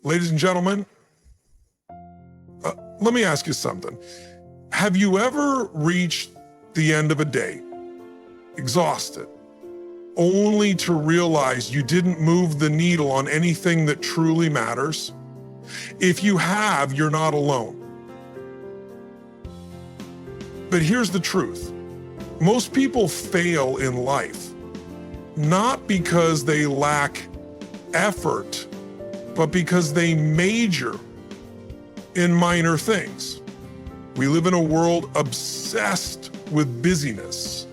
Ladies and gentlemen, let me ask you something. Have you ever reached the end of a day, exhausted, only to realize you didn't move the needle on anything that truly matters? If you have, you're not alone. But here's the truth. Most people fail in life, not because they lack effort, but because they major in minor things. We live in a world obsessed with busyness.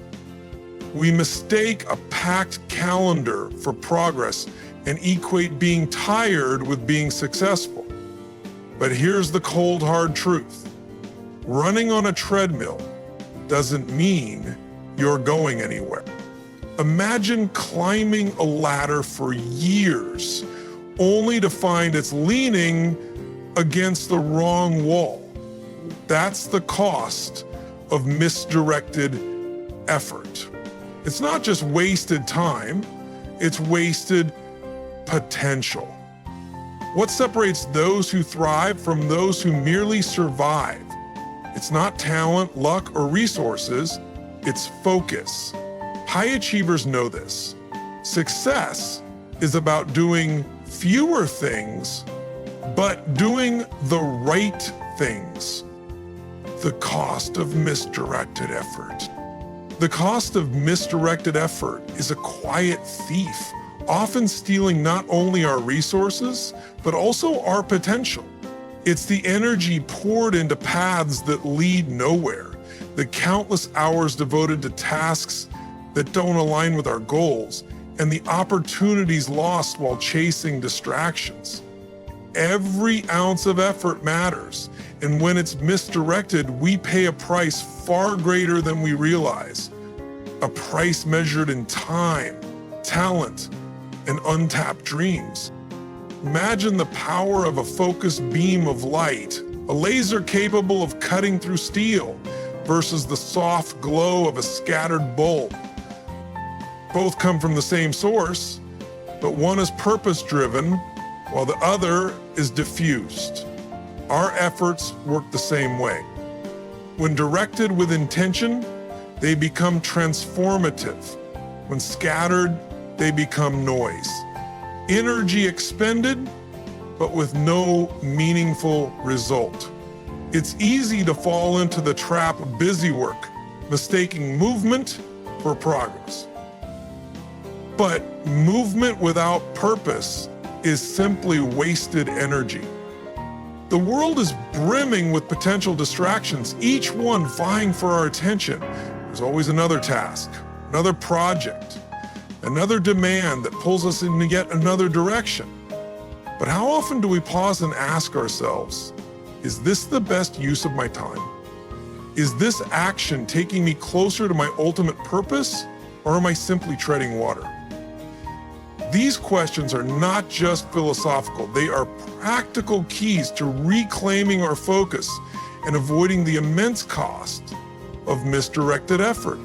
We mistake a packed calendar for progress and equate being tired with being successful. But here's the cold, hard truth. Running on a treadmill doesn't mean you're going anywhere. Imagine climbing a ladder for years only to find it's leaning against the wrong wall. That's the cost of misdirected effort. It's not just wasted time, it's wasted potential. What separates those who thrive from those who merely survive? It's not talent, luck, or resources, it's focus. High achievers know this. Success is about doing fewer things, but doing the right things. The cost of misdirected effort. The cost of misdirected effort is a quiet thief, often stealing not only our resources, but also our potential. It's the energy poured into paths that lead nowhere, the countless hours devoted to tasks that don't align with our goals, and the opportunities lost while chasing distractions. Every ounce of effort matters, and when it's misdirected, we pay a price far greater than we realize. A price measured in time, talent, and untapped dreams. Imagine the power of a focused beam of light, a laser capable of cutting through steel, versus the soft glow of a scattered bulb. Both come from the same source, but one is purpose-driven, while the other is diffused. Our efforts work the same way. When directed with intention, they become transformative. When scattered, they become noise. Energy expended, but with no meaningful result. It's easy to fall into the trap of busy work, mistaking movement for progress. But movement without purpose is simply wasted energy. The world is brimming with potential distractions, each one vying for our attention. There's always another task, another project, another demand that pulls us in yet another direction. But how often do we pause and ask ourselves, is this the best use of my time? Is this action taking me closer to my ultimate purpose, or am I simply treading water? These questions are not just philosophical, they are practical keys to reclaiming our focus and avoiding the immense cost of misdirected effort.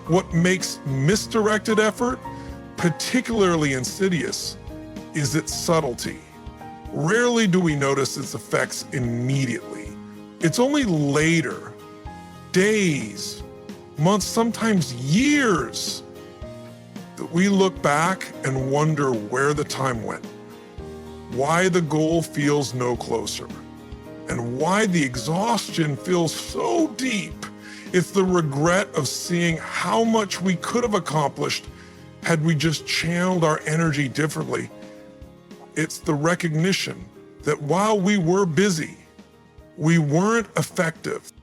What makes misdirected effort particularly insidious is its subtlety. Rarely do we notice its effects immediately. It's only later, days, months, sometimes years, that we look back and wonder where the time went, why the goal feels no closer, and why the exhaustion feels so deep. It's the regret of seeing how much we could have accomplished had we just channeled our energy differently. It's the recognition that while we were busy, we weren't effective.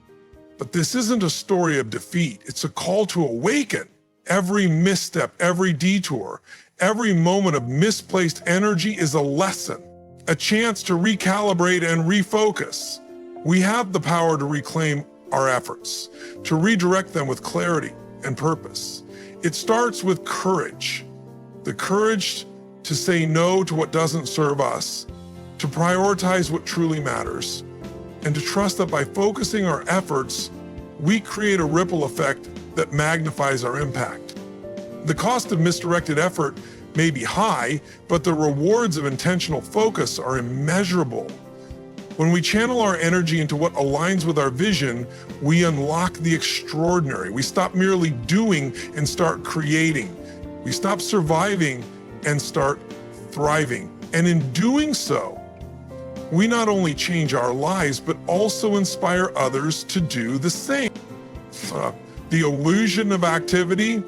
But this isn't a story of defeat, it's a call to awaken. Every misstep, every detour, every moment of misplaced energy is a lesson, a chance to recalibrate and refocus. We have the power to reclaim our efforts, to redirect them with clarity and purpose. It starts with courage, the courage to say no to what doesn't serve us, to prioritize what truly matters, and to trust that by focusing our efforts, we create a ripple effect that magnifies our impact. The cost of misdirected effort may be high, but the rewards of intentional focus are immeasurable. When we channel our energy into what aligns with our vision, we unlock the extraordinary. We stop merely doing and start creating. We stop surviving and start thriving. And in doing so, we not only change our lives, but also inspire others to do the same. The illusion of activity.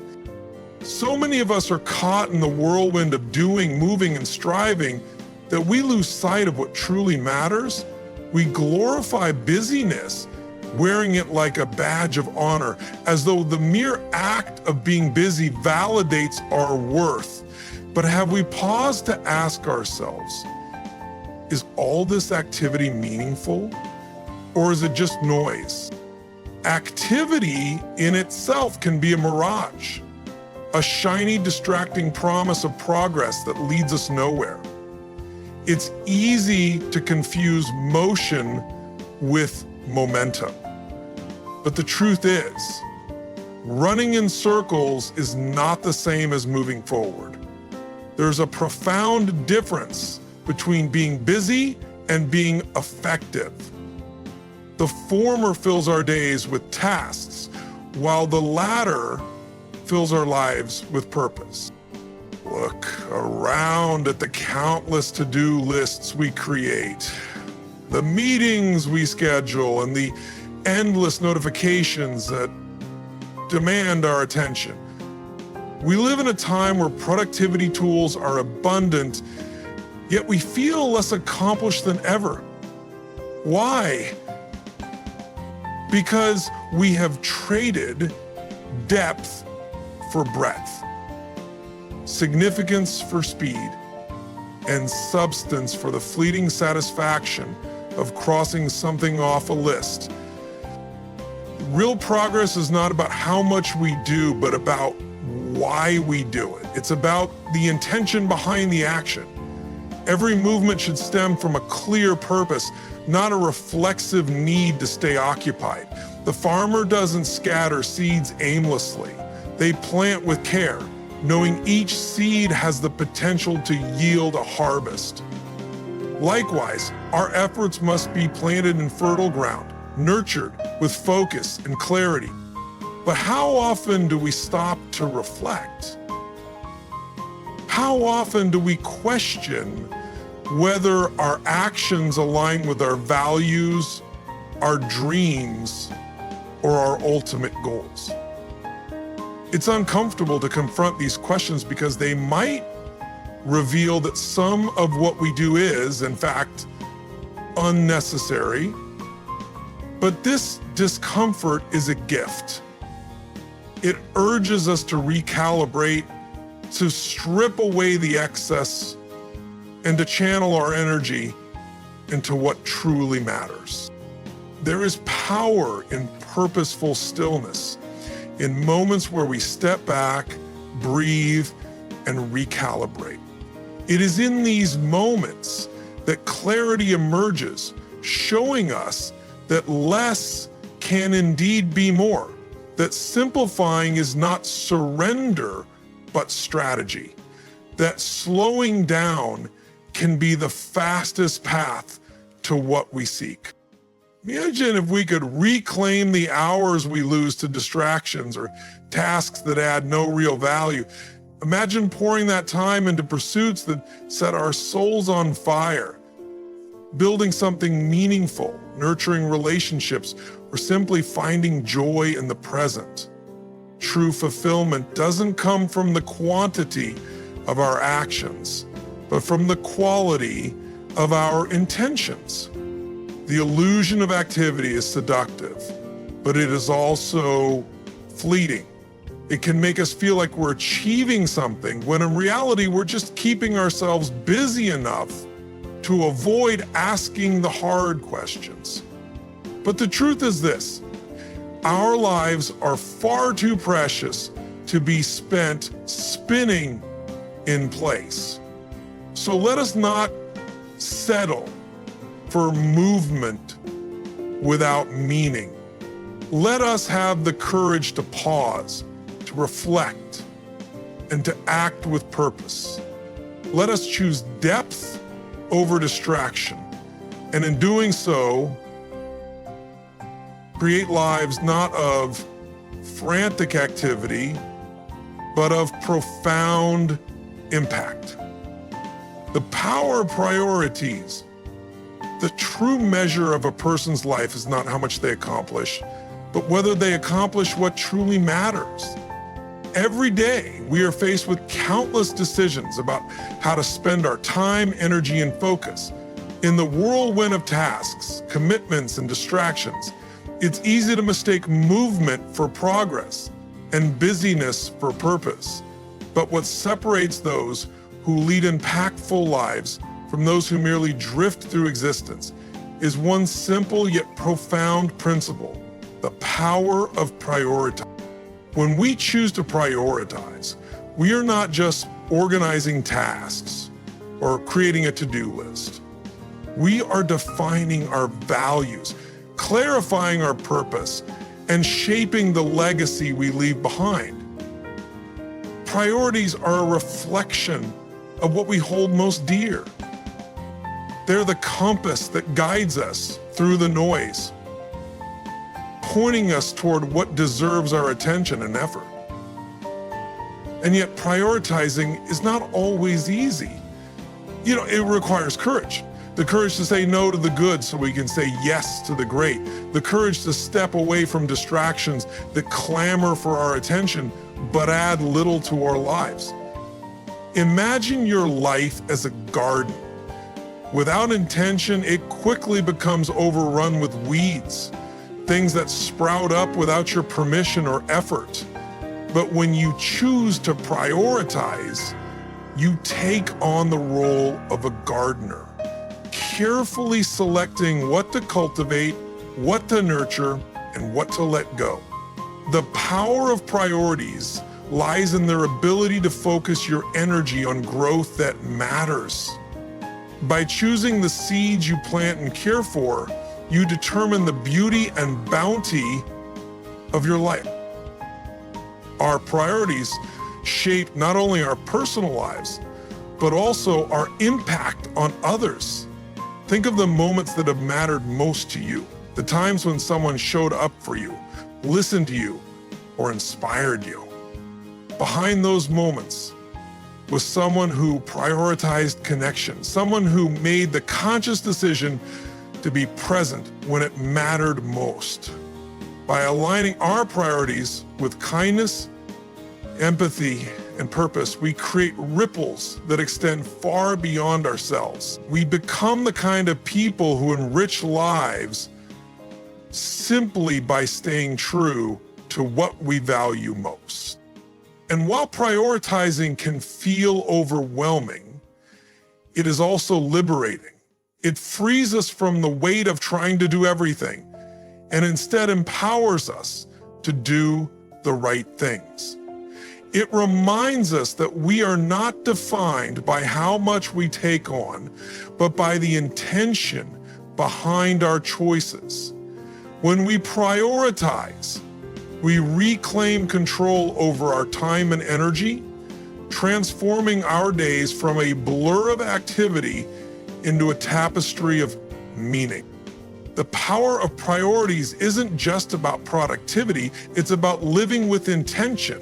So many of us are caught in the whirlwind of doing, moving, and striving that we lose sight of what truly matters. We glorify busyness, wearing it like a badge of honor, as though the mere act of being busy validates our worth. But have we paused to ask ourselves, is all this activity meaningful, or is it just noise? Activity in itself can be a mirage, a shiny, distracting promise of progress that leads us nowhere. It's easy to confuse motion with momentum. But the truth is, running in circles is not the same as moving forward. There's a profound difference between being busy and being effective. The former fills our days with tasks, while the latter fills our lives with purpose. Look around at the countless to-do lists we create, the meetings we schedule, and the endless notifications that demand our attention. We live in a time where productivity tools are abundant, yet we feel less accomplished than ever. Why? Because we have traded depth for breadth, significance for speed, and substance for the fleeting satisfaction of crossing something off a list. Real progress is not about how much we do, but about why we do it. It's about the intention behind the action. Every movement should stem from a clear purpose, not a reflexive need to stay occupied. The farmer doesn't scatter seeds aimlessly. They plant with care, knowing each seed has the potential to yield a harvest. Likewise, our efforts must be planted in fertile ground, nurtured with focus and clarity. But how often do we stop to reflect? How often do we question whether our actions align with our values, our dreams, or our ultimate goals? It's uncomfortable to confront these questions because they might reveal that some of what we do is, in fact, unnecessary. But this discomfort is a gift. It urges us to recalibrate, to strip away the excess, and to channel our energy into what truly matters. There is power in purposeful stillness, in moments where we step back, breathe, and recalibrate. It is in these moments that clarity emerges, showing us that less can indeed be more, that simplifying is not surrender, but strategy, that slowing down can be the fastest path to what we seek. Imagine if we could reclaim the hours we lose to distractions or tasks that add no real value. Imagine pouring that time into pursuits that set our souls on fire, building something meaningful, nurturing relationships, or simply finding joy in the present. True fulfillment doesn't come from the quantity of our actions, but from the quality of our intentions. The illusion of activity is seductive, but it is also fleeting. It can make us feel like we're achieving something, when in reality, we're just keeping ourselves busy enough to avoid asking the hard questions. But the truth is this: our lives are far too precious to be spent spinning in place. So let us not settle for movement without meaning. Let us have the courage to pause, to reflect, and to act with purpose. Let us choose depth over distraction, and in doing so, create lives not of frantic activity, but of profound impact. The power of priorities. The true measure of a person's life is not how much they accomplish, but whether they accomplish what truly matters. Every day, we are faced with countless decisions about how to spend our time, energy, and focus. In the whirlwind of tasks, commitments, and distractions, it's easy to mistake movement for progress and busyness for purpose. But what separates those who lead impactful lives from those who merely drift through existence is one simple yet profound principle: the power of prioritizing. When we choose to prioritize, we are not just organizing tasks or creating a to-do list. We are defining our values, clarifying our purpose, and shaping the legacy we leave behind. Priorities are a reflection of what we hold most dear. They're the compass that guides us through the noise, pointing us toward what deserves our attention and effort. And yet prioritizing is not always easy. It requires courage. The courage to say no to the good so we can say yes to the great. The courage to step away from distractions that clamor for our attention but add little to our lives. Imagine your life as a garden. Without intention, it quickly becomes overrun with weeds, things that sprout up without your permission or effort. But when you choose to prioritize, you take on the role of a gardener, carefully selecting what to cultivate, what to nurture, and what to let go. The power of priorities lies in their ability to focus your energy on growth that matters. By choosing the seeds you plant and care for, you determine the beauty and bounty of your life. Our priorities shape not only our personal lives, but also our impact on others. Think of the moments that have mattered most to you, the times when someone showed up for you, listened to you, or inspired you. Behind those moments was someone who prioritized connection, someone who made the conscious decision to be present when it mattered most. By aligning our priorities with kindness, empathy, and purpose, we create ripples that extend far beyond ourselves. We become the kind of people who enrich lives simply by staying true to what we value most. And while prioritizing can feel overwhelming, it is also liberating. It frees us from the weight of trying to do everything and instead empowers us to do the right things. It reminds us that we are not defined by how much we take on, but by the intention behind our choices. When we prioritize, we reclaim control over our time and energy, transforming our days from a blur of activity into a tapestry of meaning. The power of priorities isn't just about productivity, it's about living with intention.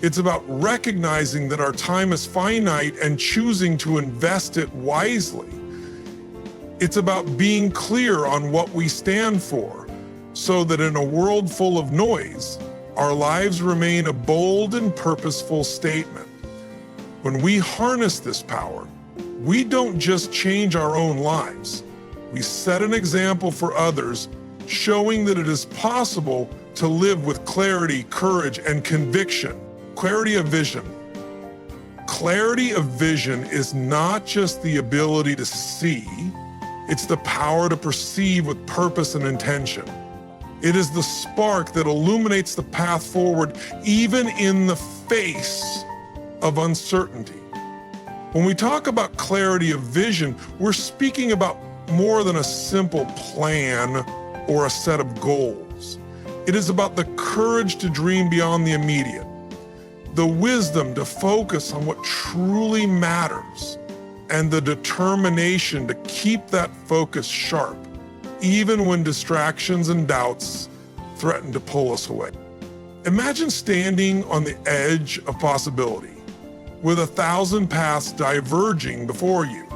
It's about recognizing that our time is finite and choosing to invest it wisely. It's about being clear on what we stand for, so that in a world full of noise, our lives remain a bold and purposeful statement. When we harness this power, we don't just change our own lives. We set an example for others, showing that it is possible to live with clarity, courage, and conviction. Clarity of vision. Clarity of vision is not just the ability to see, it's the power to perceive with purpose and intention. It is the spark that illuminates the path forward, even in the face of uncertainty. When we talk about clarity of vision, we're speaking about more than a simple plan or a set of goals. It is about the courage to dream beyond the immediate, the wisdom to focus on what truly matters, and the determination to keep that focus sharp, even when distractions and doubts threaten to pull us away. Imagine standing on the edge of possibility, with 1,000 paths diverging before you.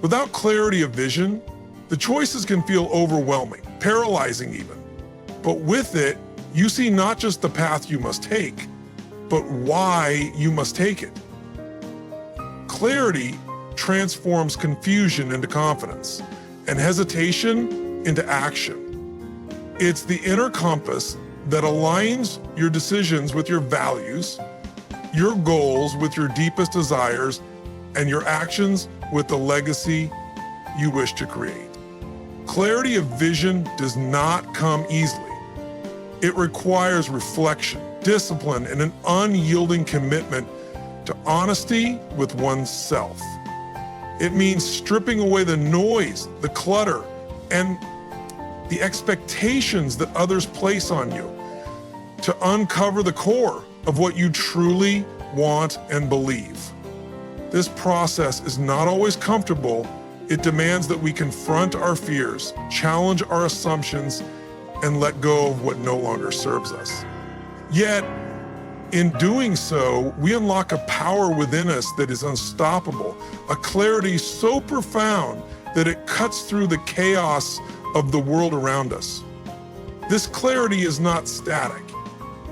Without clarity of vision, the choices can feel overwhelming, paralyzing even. But with it, you see not just the path you must take, but why you must take it. Clarity transforms confusion into confidence and hesitation into action. It's the inner compass that aligns your decisions with your values, your goals with your deepest desires, and your actions with the legacy you wish to create. Clarity of vision does not come easily. It requires reflection, discipline, and an unyielding commitment to honesty with oneself. It means stripping away the noise, the clutter, and the expectations that others place on you to uncover the core of what you truly want and believe. This process is not always comfortable. It demands that we confront our fears, challenge our assumptions, and let go of what no longer serves us. Yet, in doing so, we unlock a power within us that is unstoppable, a clarity so profound that it cuts through the chaos of the world around us. This clarity is not static.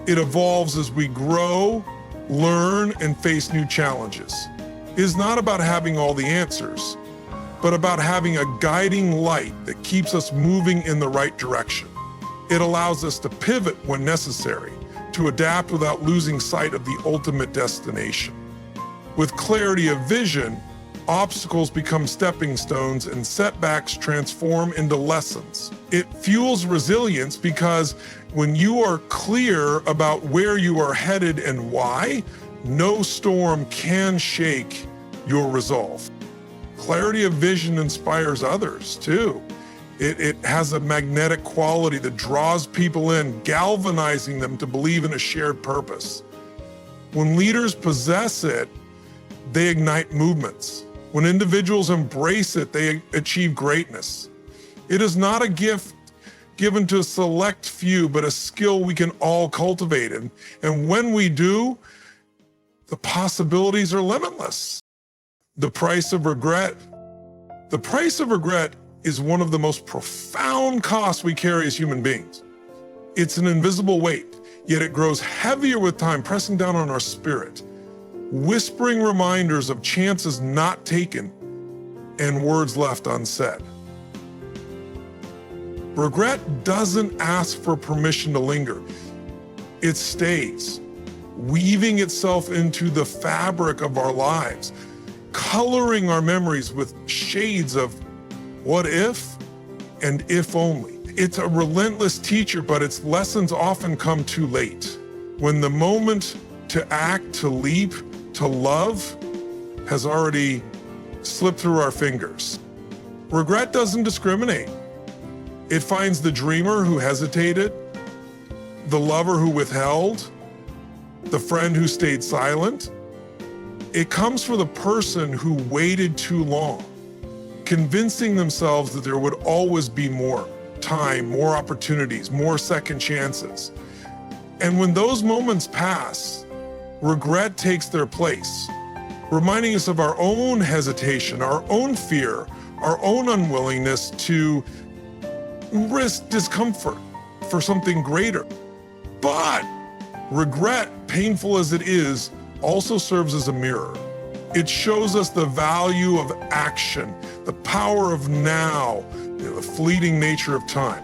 It evolves as we grow, learn, and face new challenges. It is not about having all the answers, but about having a guiding light that keeps us moving in the right direction. It allows us to pivot when necessary, to adapt without losing sight of the ultimate destination. With clarity of vision, obstacles become stepping stones and setbacks transform into lessons. It fuels resilience because when you are clear about where you are headed and why, no storm can shake your resolve. Clarity of vision inspires others too. It has a magnetic quality that draws people in, galvanizing them to believe in a shared purpose. When leaders possess it, they ignite movements. When individuals embrace it, they achieve greatness. It is not a gift given to a select few, but a skill we can all cultivate. And when we do, the possibilities are limitless. The price of regret. The price of regret is one of the most profound costs we carry as human beings. It's an invisible weight, yet it grows heavier with time, pressing down on our spirit, whispering reminders of chances not taken and words left unsaid. Regret doesn't ask for permission to linger. It stays, weaving itself into the fabric of our lives, coloring our memories with shades of what if and if only. It's a relentless teacher, but its lessons often come too late. When the moment to act, to leap, to love has already slipped through our fingers. Regret doesn't discriminate. It finds the dreamer who hesitated, the lover who withheld, the friend who stayed silent. It comes for the person who waited too long, convincing themselves that there would always be more time, more opportunities, more second chances. And when those moments pass, regret takes their place, reminding us of our own hesitation, our own fear, our own unwillingness to risk discomfort for something greater. But regret, painful as it is, also serves as a mirror. It shows us the value of action, the power of now, the fleeting nature of time.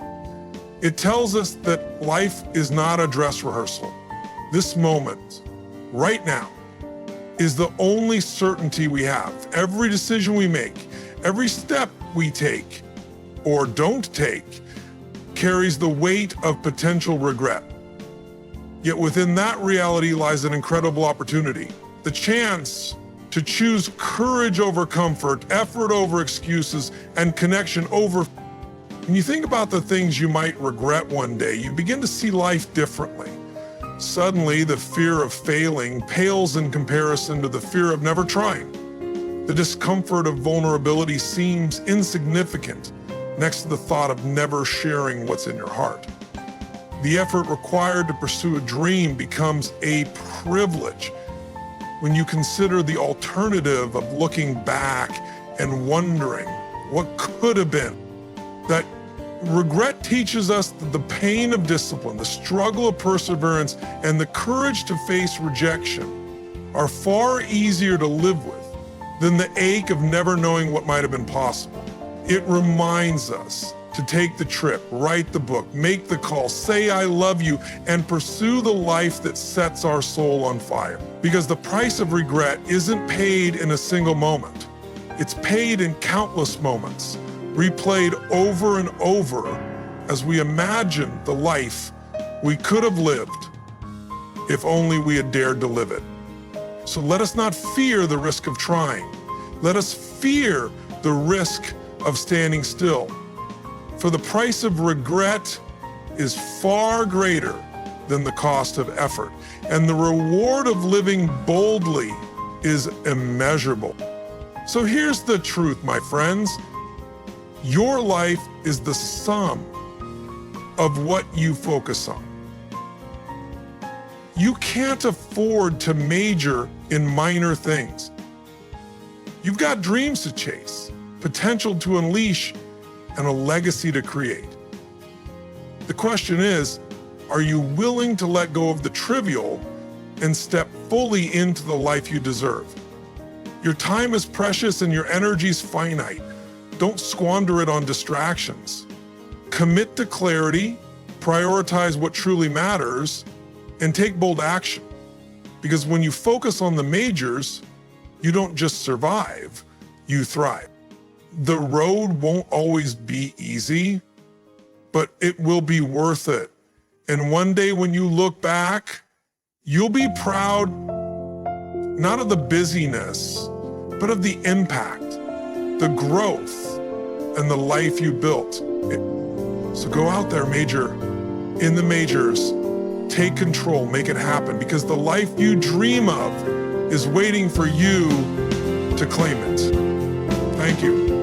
It tells us that life is not a dress rehearsal. This moment, right now, is the only certainty we have. Every decision we make, every step we take or don't take, carries the weight of potential regret. Yet within that reality lies an incredible opportunity, the chance to choose courage over comfort, effort over excuses, and connection over. When you think about the things you might regret one day, you begin to see life differently. Suddenly, the fear of failing pales in comparison to the fear of never trying. The discomfort of vulnerability seems insignificant next to the thought of never sharing what's in your heart. The effort required to pursue a dream becomes a privilege when you consider the alternative of looking back and wondering what could have been. That regret teaches us that the pain of discipline, the struggle of perseverance, and the courage to face rejection are far easier to live with than the ache of never knowing what might have been possible. It reminds us to take the trip, write the book, make the call, say I love you, and pursue the life that sets our soul on fire. Because the price of regret isn't paid in a single moment. It's paid in countless moments, replayed over and over as we imagine the life we could have lived if only we had dared to live it. So let us not fear the risk of trying. Let us fear the risk of standing still. For the price of regret is far greater than the cost of effort, and the reward of living boldly is immeasurable. So here's the truth, my friends. Your life is the sum of what you focus on. You can't afford to major in minor things. You've got dreams to chase, potential to unleash, and a legacy to create. The question is, are you willing to let go of the trivial and step fully into the life you deserve? Your time is precious and your energy is finite. Don't squander it on distractions. Commit to clarity, prioritize what truly matters, and take bold action. Because when you focus on the majors, you don't just survive, you thrive. The road won't always be easy, but it will be worth it. And one day when you look back, you'll be proud, not of the busyness, but of the impact, the growth, and the life you built. So go out there, major in the majors, take control, make it happen, because the life you dream of is waiting for you to claim it. Thank you.